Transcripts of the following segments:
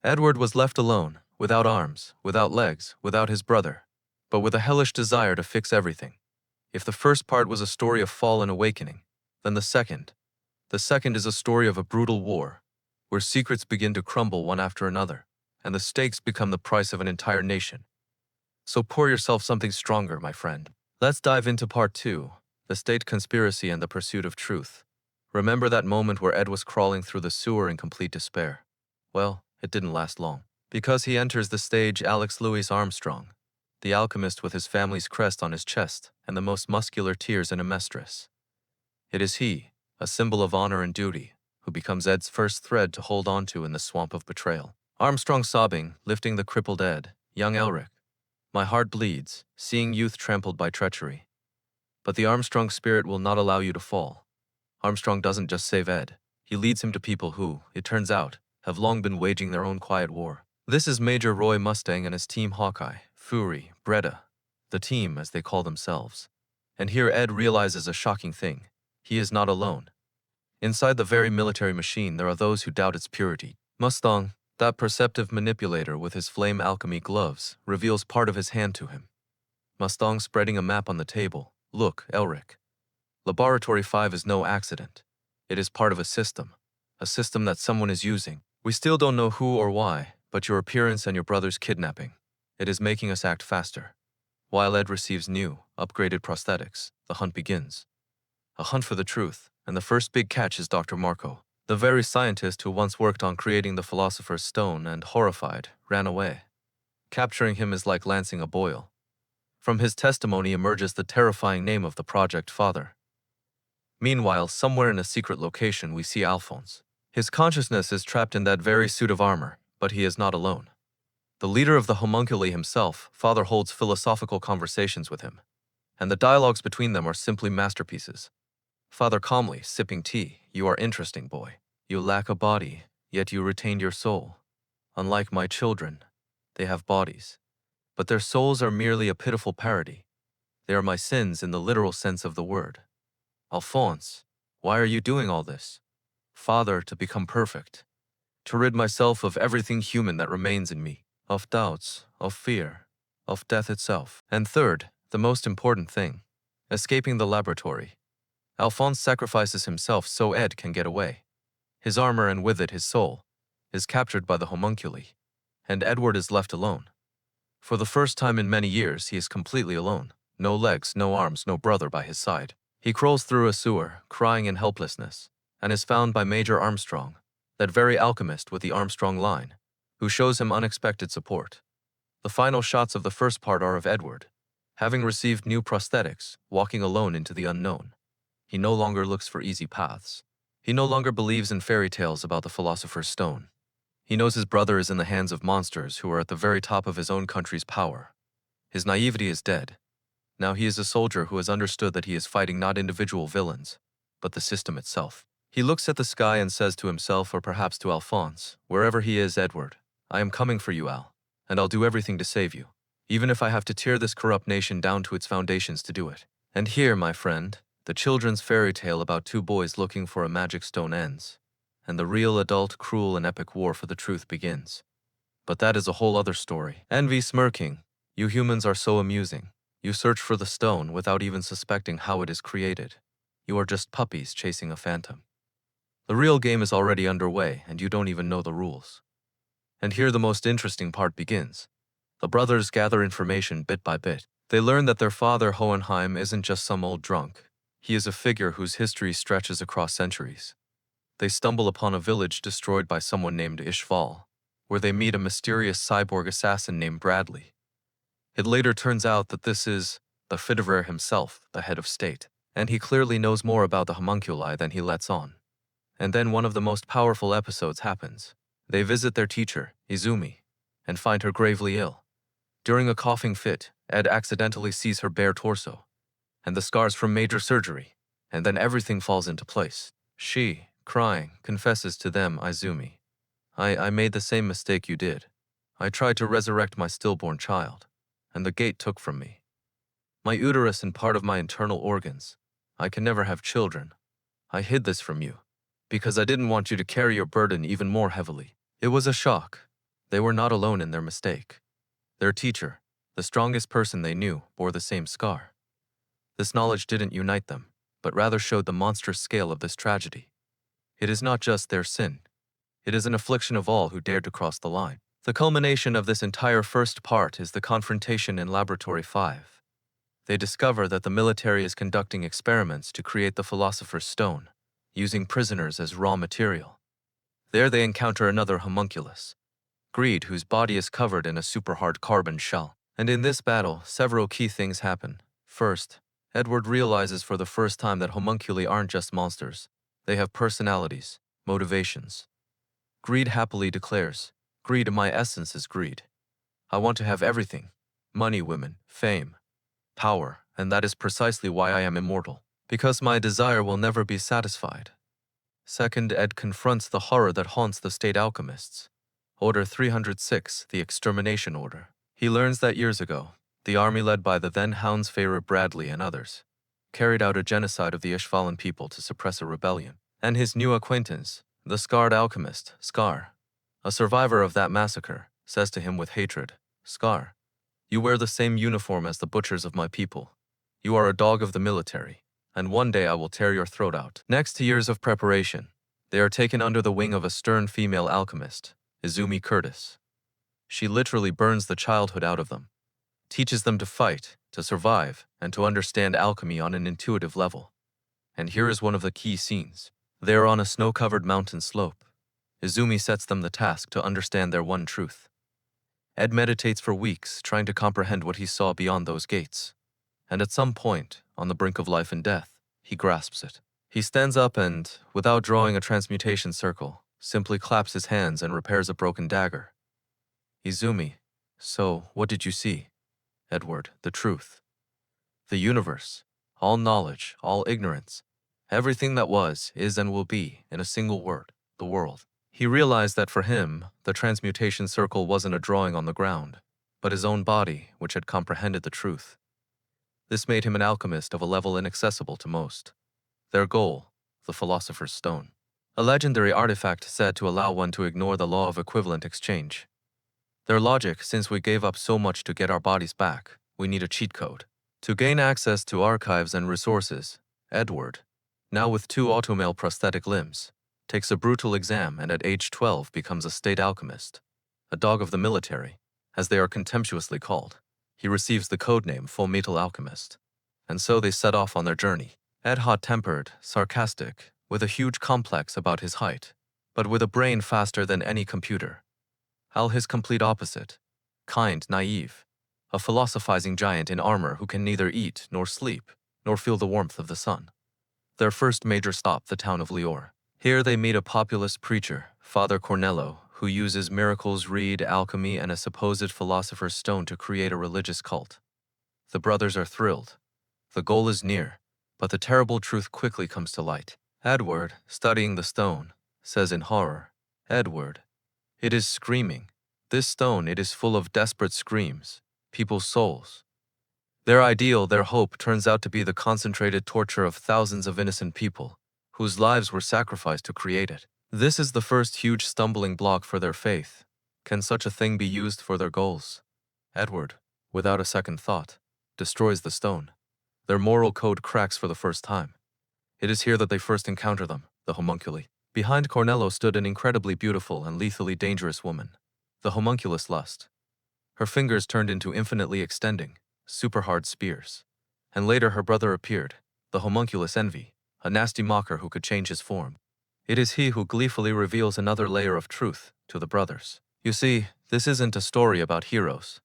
Edward was left alone, without arms, without legs, without his brother, but with a hellish desire to fix everything. If the first part was a story of fall and awakening, then the second is a story of a brutal war, where secrets begin to crumble one after another, and the stakes become the price of an entire nation. So pour yourself something stronger, my friend. Let's dive into part 2, the state conspiracy and the pursuit of truth. Remember that moment where Ed was crawling through the sewer in complete despair? Well, it didn't last long, because he enters the stage Alex Louis Armstrong, the alchemist with his family's crest on his chest and the most muscular tears in a mistress. It is he, a symbol of honor and duty, who becomes Ed's first thread to hold on to in the swamp of betrayal. Armstrong sobbing, lifting the crippled Ed, young Elric. My heart bleeds, seeing youth trampled by treachery. But the Armstrong spirit will not allow you to fall. Armstrong doesn't just save Ed, he leads him to people who, it turns out, have long been waging their own quiet war. This is Major Roy Mustang and his team Hawkeye, Fury, Breda, the team as they call themselves. And here Ed realizes a shocking thing. He is not alone. Inside the very military machine there are those who doubt its purity. Mustang, that perceptive manipulator with his flame alchemy gloves, reveals part of his hand to him. Mustang spreading a map on the table. Look, Elric. Laboratory 5 is no accident. It is part of a system that someone is using. We still don't know who or why, but your appearance and your brother's kidnapping, it is making us act faster. While Ed receives new, upgraded prosthetics, the hunt begins. A hunt for the truth, and the first big catch is Dr. Marco, the very scientist who once worked on creating the Philosopher's Stone and, horrified, ran away. Capturing him is like lancing a boil. From his testimony emerges the terrifying name of the project father. Meanwhile, somewhere in a secret location we see Alphonse. His consciousness is trapped in that very suit of armor, but he is not alone. The leader of the homunculi himself, Father holds philosophical conversations with him, and the dialogues between them are simply masterpieces. Father calmly, sipping tea, "You are interesting, boy. You lack a body, yet you retained your soul. Unlike my children, they have bodies, but their souls are merely a pitiful parody. They are my sins in the literal sense of the word. Alphonse, why are you doing all this? Father, to become perfect, to rid myself of everything human that remains in me, of doubts, of fear, of death itself. And third, the most important thing, escaping the laboratory. Alphonse sacrifices himself so Ed can get away. His armor and with it his soul is captured by the homunculi, and Edward is left alone. For the first time in many years, he is completely alone. No legs, no arms, no brother by his side. He crawls through a sewer, crying in helplessness, and is found by Major Armstrong, that very alchemist with the Armstrong line, who shows him unexpected support. The final shots of the first part are of Edward, having received new prosthetics, walking alone into the unknown. He no longer looks for easy paths. He no longer believes in fairy tales about the Philosopher's Stone. He knows his brother is in the hands of monsters who are at the very top of his own country's power. His naivety is dead. Now he is a soldier who has understood that he is fighting not individual villains, but the system itself. He looks at the sky and says to himself, or perhaps to Alphonse, "Wherever he is, Edward, I am coming for you, Al, and I'll do everything to save you, even if I have to tear this corrupt nation down to its foundations to do it." And here, my friend, the children's fairy tale about two boys looking for a magic stone ends, and the real adult, cruel, and epic war for the truth begins. But that is a whole other story. Envy smirking, "You humans are so amusing. You search for the stone without even suspecting how it is created. You are just puppies chasing a phantom. The real game is already underway, and you don't even know the rules." And here the most interesting part begins. The brothers gather information bit by bit. They learn that their father, Hohenheim, isn't just some old drunk. He is a figure whose history stretches across centuries. They stumble upon a village destroyed by someone named Ishval, where they meet a mysterious cyborg assassin named Bradley. It later turns out that this is the Federer himself, the head of state, and he clearly knows more about the homunculi than he lets on. And then one of the most powerful episodes happens. They visit their teacher, Izumi, and find her gravely ill. During a coughing fit, Ed accidentally sees her bare torso, and the scars from major surgery, and then everything falls into place. She, crying, confesses to them, "Izumi, I made the same mistake you did. I tried to resurrect my stillborn child, and the gate took from me my uterus and part of my internal organs. I can never have children. I hid this from you, because I didn't want you to carry your burden even more heavily." It was a shock. They were not alone in their mistake. Their teacher, the strongest person they knew, bore the same scar. This knowledge didn't unite them, but rather showed the monstrous scale of this tragedy. It is not just their sin. It is an affliction of all who dared to cross the line. The culmination of this entire first part is the confrontation in Laboratory 5. They discover that the military is conducting experiments to create the Philosopher's Stone, using prisoners as raw material. There they encounter another homunculus, Greed, whose body is covered in a super-hard carbon shell. And in this battle, several key things happen. First, Edward realizes for the first time that homunculi aren't just monsters. They have personalities, motivations. Greed happily declares, "Greed in my essence is greed. I want to have everything: money, women, fame, power, and that is precisely why I am immortal, because my desire will never be satisfied." Second, Ed confronts the horror that haunts the state alchemists. Order 306, the Extermination Order. He learns that years ago, the army led by the then Hounds Pharaoh Bradley and others carried out a genocide of the Ishvalan people to suppress a rebellion. And his new acquaintance, the scarred alchemist, Scar, a survivor of that massacre, says to him with hatred, "Scar, you wear the same uniform as the butchers of my people. You are a dog of the military, and one day I will tear your throat out." Next to years of preparation, they are taken under the wing of a stern female alchemist, Izumi Curtis. She literally burns the childhood out of them, teaches them to fight, to survive, and to understand alchemy on an intuitive level. And here is one of the key scenes. They are on a snow-covered mountain slope. Izumi sets them the task to understand their one truth. Ed meditates for weeks, trying to comprehend what he saw beyond those gates. And at some point, on the brink of life and death, he grasps it. He stands up and, without drawing a transmutation circle, simply claps his hands and repairs a broken dagger. "Izumi, so what did you see?" "Edward, the truth. The universe, all knowledge, all ignorance, everything that was, is, and will be, in a single word, the world." He realized that for him, the transmutation circle wasn't a drawing on the ground, but his own body, which had comprehended the truth. This made him an alchemist of a level inaccessible to most. Their goal, the Philosopher's Stone. A legendary artifact said to allow one to ignore the law of equivalent exchange. Their logic, since we gave up so much to get our bodies back, we need a cheat code. To gain access to archives and resources, Edward, now with 2 automale prosthetic limbs, takes a brutal exam and at age 12 becomes a state alchemist, a dog of the military, as they are contemptuously called. He receives the codename Full Metal Alchemist. And so they set off on their journey. Ed hot-tempered, sarcastic, with a huge complex about his height, but with a brain faster than any computer. Al his complete opposite, kind, naive, a philosophizing giant in armor who can neither eat nor sleep, nor feel the warmth of the sun. Their first major stop, the town of Lior. Here they meet a populous preacher, Father Cornello, who uses miracles, reed, alchemy, and a supposed philosopher's stone to create a religious cult. The brothers are thrilled. The goal is near, but the terrible truth quickly comes to light. Edward, studying the stone, says in horror, "Edward, it is screaming. This stone, it is full of desperate screams, people's souls." Their ideal, their hope, turns out to be the concentrated torture of thousands of innocent people, whose lives were sacrificed to create it. This is the first huge stumbling block for their faith. Can such a thing be used for their goals? Edward, without a second thought, destroys the stone. Their moral code cracks for the first time. It is here that they first encounter them, the homunculi. Behind Cornello stood an incredibly beautiful and lethally dangerous woman, the homunculus Lust. Her fingers turned into infinitely extending, super-hard spears. And later her brother appeared, the homunculus Envy, a nasty mocker who could change his form. It is he who gleefully reveals another layer of truth to the brothers. You see, this isn't a story about heroes.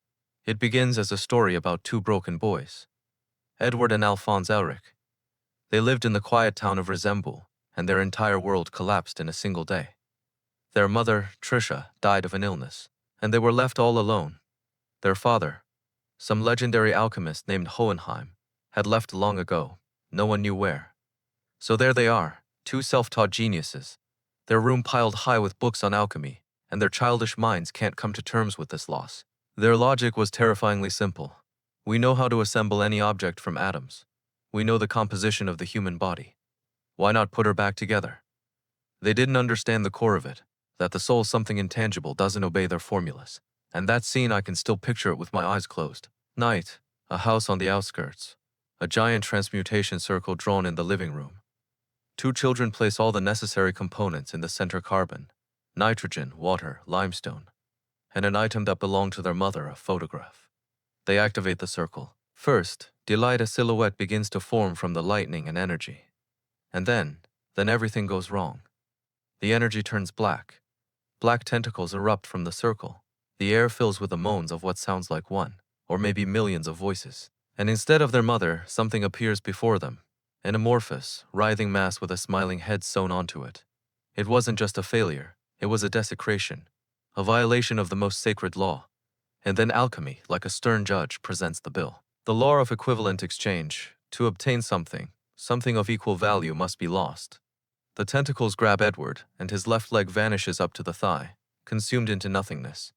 It begins as a story about 2 broken boys, Edward and Alphonse Elric. They lived in the quiet town of Resemboul, and their entire world collapsed in a single day. Their mother, Tricia, died of an illness, and they were left all alone. Their father, some legendary alchemist named Hohenheim, had left long ago, no one knew where. So there they are, 2 self-taught geniuses, their room piled high with books on alchemy, and their childish minds can't come to terms with this loss. Their logic was terrifyingly simple. We know how to assemble any object from atoms. We know the composition of the human body. Why not put her back together? They didn't understand the core of it, that the soul, something intangible, doesn't obey their formulas. And that scene, I can still picture it with my eyes closed. Night, a house on the outskirts. A giant transmutation circle drawn in the living room. Two children place all the necessary components in the center: carbon, nitrogen, water, limestone, and an item that belonged to their mother, a photograph. They activate the circle. First, delight, a silhouette begins to form from the lightning and energy. And then everything goes wrong. The energy turns black. Black tentacles erupt from the circle. The air fills with the moans of what sounds like one, or maybe millions of voices. And instead of their mother, something appears before them. An amorphous, writhing mass with a smiling head sewn onto it. It wasn't just a failure, it was a desecration, a violation of the most sacred law. And then alchemy, like a stern judge, presents the bill. The law of equivalent exchange. To obtain something of equal value must be lost. The tentacles grab Edward, and his left leg vanishes up to the thigh, consumed into nothingness.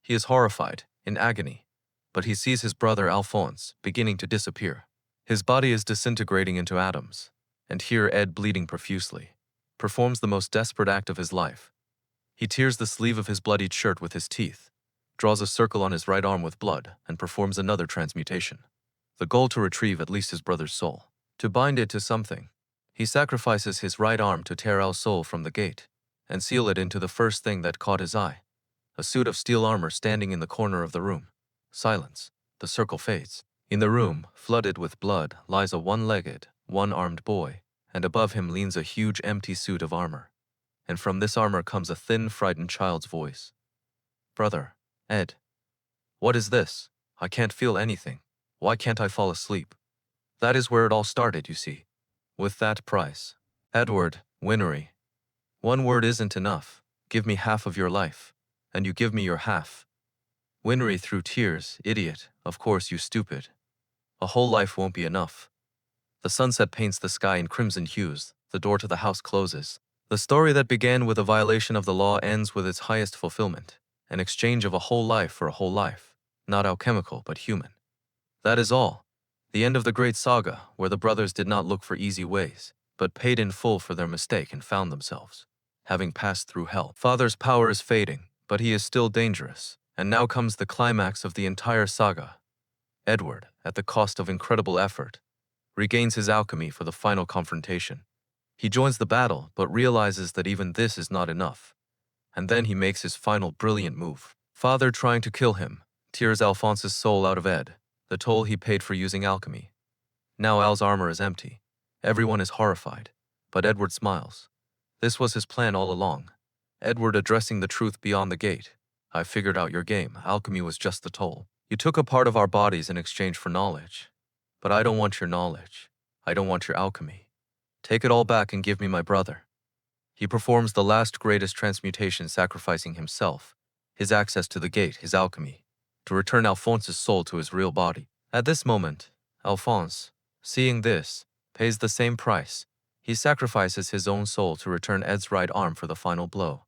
He is horrified, in agony, but he sees his brother Alphonse beginning to disappear. His body is disintegrating into atoms, and here Ed, bleeding profusely, performs the most desperate act of his life. He tears the sleeve of his bloodied shirt with his teeth, draws a circle on his right arm with blood, and performs another transmutation. The goal: to retrieve at least his brother's soul, to bind it to something. He sacrifices his right arm to tear Al's soul from the gate and seal it into the first thing that caught his eye: a suit of steel armor standing in the corner of the room. Silence. The circle fades. In the room, flooded with blood, lies a one-legged, one-armed boy, and above him leans a huge empty suit of armor. And from this armor comes a thin, frightened child's voice. "Brother, Ed, what is this? I can't feel anything. Why can't I fall asleep?" That is where it all started, you see. With that price. Edward, Winnery. One word isn't enough. Give me half of your life, and you give me your half. Winnery, through tears. Idiot, of course, you stupid. A whole life won't be enough. The sunset paints the sky in crimson hues. The door to the house closes. The story that began with a violation of the law ends with its highest fulfillment: an exchange of a whole life for a whole life. Not alchemical, but human. That is all. The end of the great saga, where the brothers did not look for easy ways, but paid in full for their mistake and found themselves having passed through hell. Father's power is fading, but he is still dangerous. And now comes the climax of the entire saga. Edward, at the cost of incredible effort, regains his alchemy for the final confrontation. He joins the battle, but realizes that even this is not enough. And then he makes his final brilliant move. Father, trying to kill him, tears Alphonse's soul out of Ed, the toll he paid for using alchemy. Now Al's armor is empty. Everyone is horrified, but Edward smiles. This was his plan all along. Edward addressing the truth beyond the gate. I figured out your game. Alchemy was just the toll. You took a part of our bodies in exchange for knowledge. But I don't want your knowledge. I don't want your alchemy. Take it all back and give me my brother. He performs the last greatest transmutation, sacrificing himself, his access to the gate, his alchemy, to return Alphonse's soul to his real body. At this moment, Alphonse, seeing this, pays the same price. He sacrifices his own soul to return Ed's right arm for the final blow.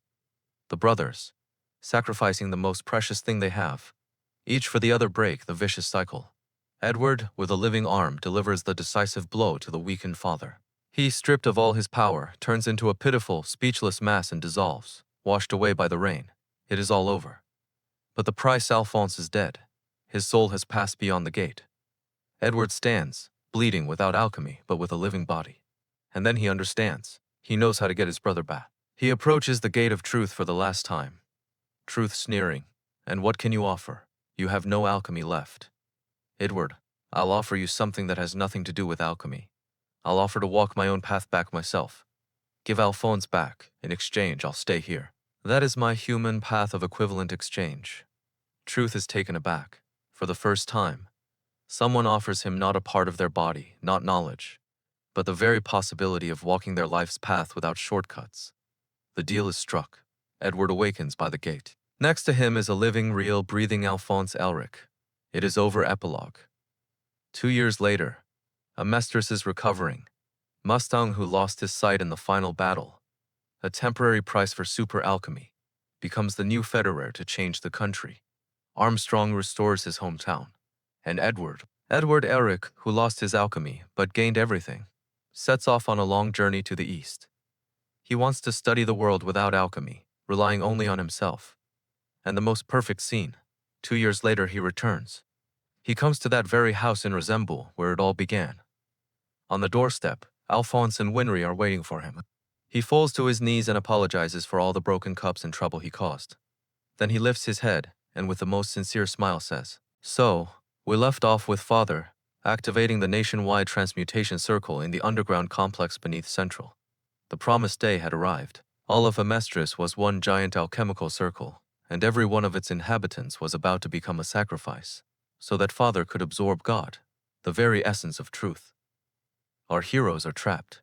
The brothers, sacrificing the most precious thing they have, each for the other, break the vicious cycle. Edward, with a living arm, delivers the decisive blow to the weakened father. He, stripped of all his power, turns into a pitiful, speechless mass and dissolves, washed away by the rain. It is all over. But the price: Alphonse is dead. His soul has passed beyond the gate. Edward stands, bleeding, without alchemy, but with a living body. And then he understands. He knows how to get his brother back. He approaches the gate of truth for the last time. Truth sneering, "And what can you offer? You have no alchemy left." "Edward, I'll offer you something that has nothing to do with alchemy. I'll offer to walk my own path back myself. Give Alphonse back. In exchange, I'll stay here." That is my human path of equivalent exchange. Truth is taken aback. For the first time, someone offers him not a part of their body, not knowledge, but the very possibility of walking their life's path without shortcuts. The deal is struck. Edward awakens by the gate. Next to him is a living, real, breathing Alphonse Elric. It is over. Epilogue. 2 years later, a monstrous is recovering. Mustang, who lost his sight in the final battle, a temporary price for super alchemy, becomes the new federer to change the country. Armstrong restores his hometown. And Edward Elric, who lost his alchemy but gained everything, sets off on a long journey to the east. He wants to study the world without alchemy, relying only on himself. And the most perfect scene. 2 years later he returns. He comes to that very house in Resemble where it all began. On the doorstep, Alphonse and Winry are waiting for him. He falls to his knees and apologizes for all the broken cups and trouble he caused. Then he lifts his head and with the most sincere smile says, "So, we left off with Father, activating the nationwide transmutation circle in the underground complex beneath Central. The promised day had arrived. All of Amestris was one giant alchemical circle, and every one of its inhabitants was about to become a sacrifice, so that Father could absorb God, the very essence of truth. Our heroes are trapped.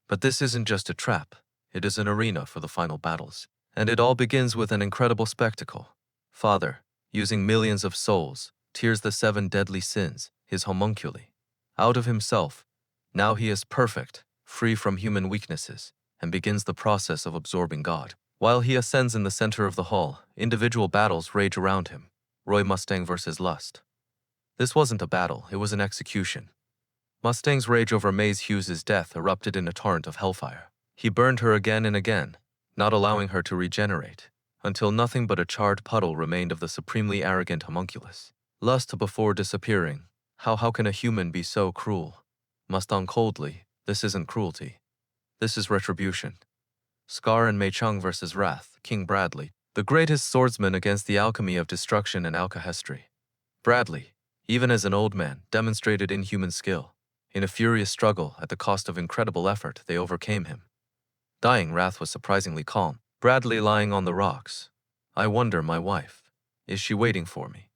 But this isn't just a trap, it is an arena for the final battles. And it all begins with an incredible spectacle. Father, using millions of souls, tears the 7 deadly sins, his homunculi, out of himself. Now he is perfect, free from human weaknesses, and begins the process of absorbing God. While he ascends in the center of the hall, individual battles rage around him. Roy Mustang versus Lust. This wasn't a battle, it was an execution. Mustang's rage over Maze Hughes' death erupted in a torrent of hellfire. He burned her again and again, not allowing her to regenerate, until nothing but a charred puddle remained of the supremely arrogant homunculus. Lust before disappearing. How can a human be so cruel? Mustang coldly, this isn't cruelty. This is retribution. Scar and Mei Chung versus Wrath, King Bradley, the greatest swordsman against the alchemy of destruction and alchemy. Bradley, even as an old man, demonstrated inhuman skill. In a furious struggle, at the cost of incredible effort, they overcame him. Dying, Wrath was surprisingly calm. Bradley lying on the rocks. I wonder, my wife, is she waiting for me?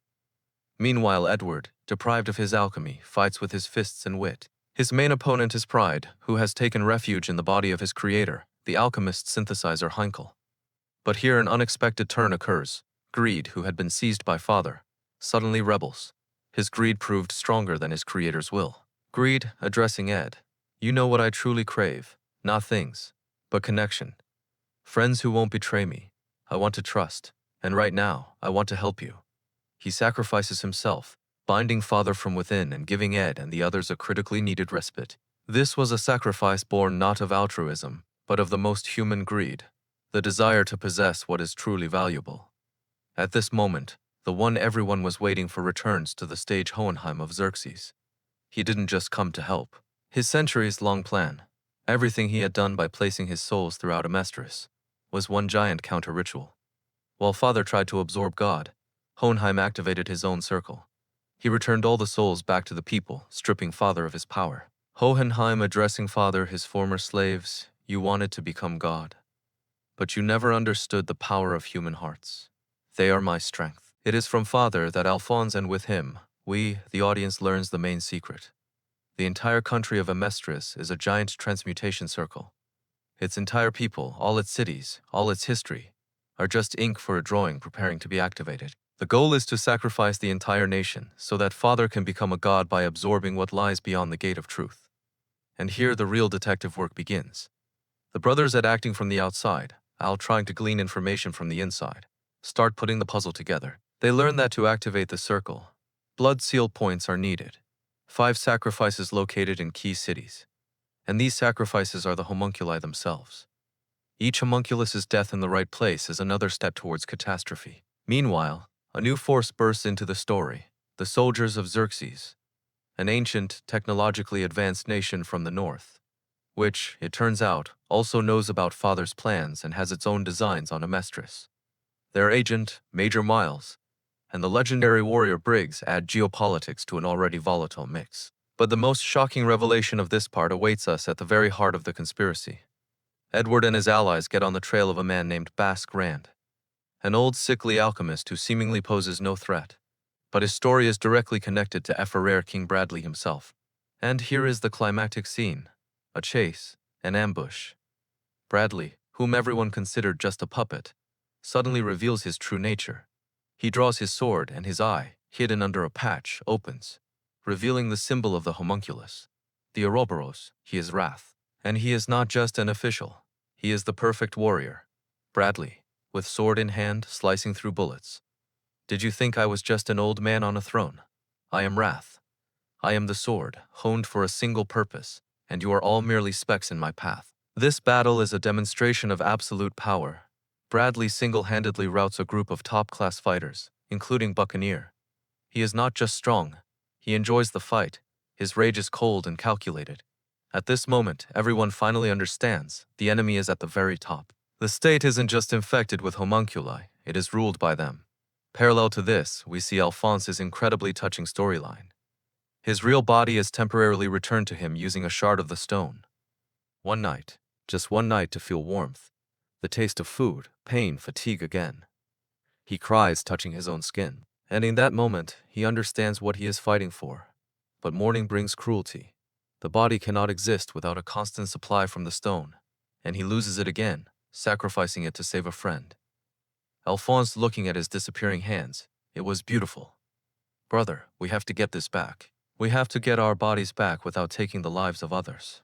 Meanwhile, Edward, deprived of his alchemy, fights with his fists and wit. His main opponent is Pride, who has taken refuge in the body of his creator, the alchemist synthesizer Heinkel. But here an unexpected turn occurs. Greed, who had been seized by Father, suddenly rebels. His greed proved stronger than his creator's will. Greed, addressing Ed. You know what I truly crave, not things, but connection. Friends who won't betray me. I want to trust, and right now, I want to help you. He sacrifices himself, binding Father from within and giving Ed and the others a critically needed respite. This was a sacrifice born not of altruism, but of the most human greed, the desire to possess what is truly valuable. At this moment, the one everyone was waiting for returns to the stage Hohenheim of Xerxes. He didn't just come to help. His centuries-long plan, everything he had done by placing his souls throughout Amestris, was one giant counter-ritual. While Father tried to absorb God, Hohenheim activated his own circle. He returned all the souls back to the people, stripping Father of his power. Hohenheim addressing Father, his former slaves, you wanted to become God. But you never understood the power of human hearts. They are my strength. It is from Father that Alphonse and with him, we, the audience, learns the main secret. The entire country of Amestris is a giant transmutation circle. Its entire people, all its cities, all its history, are just ink for a drawing preparing to be activated. The goal is to sacrifice the entire nation so that Father can become a god by absorbing what lies beyond the gate of truth. And here the real detective work begins. The brothers Ed acting from the outside, Al trying to glean information from the inside, start putting the puzzle together. They learn that to activate the circle, blood seal points are needed. 5 sacrifices located in key cities. And these sacrifices are the homunculi themselves. Each homunculus's death in the right place is another step towards catastrophe. Meanwhile, a new force bursts into the story, the soldiers of Xerxes, an ancient, technologically advanced nation from the north, which, it turns out, also knows about Father's plans and has its own designs on Amestris. Their agent, Major Miles, and the legendary warrior Briggs add geopolitics to an already volatile mix. But the most shocking revelation of this part awaits us at the very heart of the conspiracy. Edward and his allies get on the trail of a man named Basque Rand, an old sickly alchemist who seemingly poses no threat. But his story is directly connected to Ephraer King Bradley himself. And here is the climactic scene, a chase, an ambush. Bradley, whom everyone considered just a puppet, suddenly reveals his true nature. He draws his sword and his eye, hidden under a patch, opens, revealing the symbol of the homunculus. The Ouroboros, he is Wrath. And he is not just an official, he is the perfect warrior. Bradley, with sword in hand, slicing through bullets. Did you think I was just an old man on a throne? I am Wrath. I am the sword, honed for a single purpose, and you are all merely specks in my path. This battle is a demonstration of absolute power. Bradley single-handedly routs a group of top-class fighters, including Buccaneer. He is not just strong, he enjoys the fight. His rage is cold and calculated. At this moment, everyone finally understands the enemy is at the very top. The state isn't just infected with homunculi, it is ruled by them. Parallel to this, we see Alphonse's incredibly touching storyline. His real body is temporarily returned to him using a shard of the stone. One night, just one night to feel warmth, the taste of food, pain, fatigue again. He cries, touching his own skin. And in that moment, he understands what he is fighting for. But morning brings cruelty. The body cannot exist without a constant supply from the stone, and he loses it again, sacrificing it to save a friend. Alphonse looking at his disappearing hands. It was beautiful. Brother, we have to get this back. We have to get our bodies back without taking the lives of others.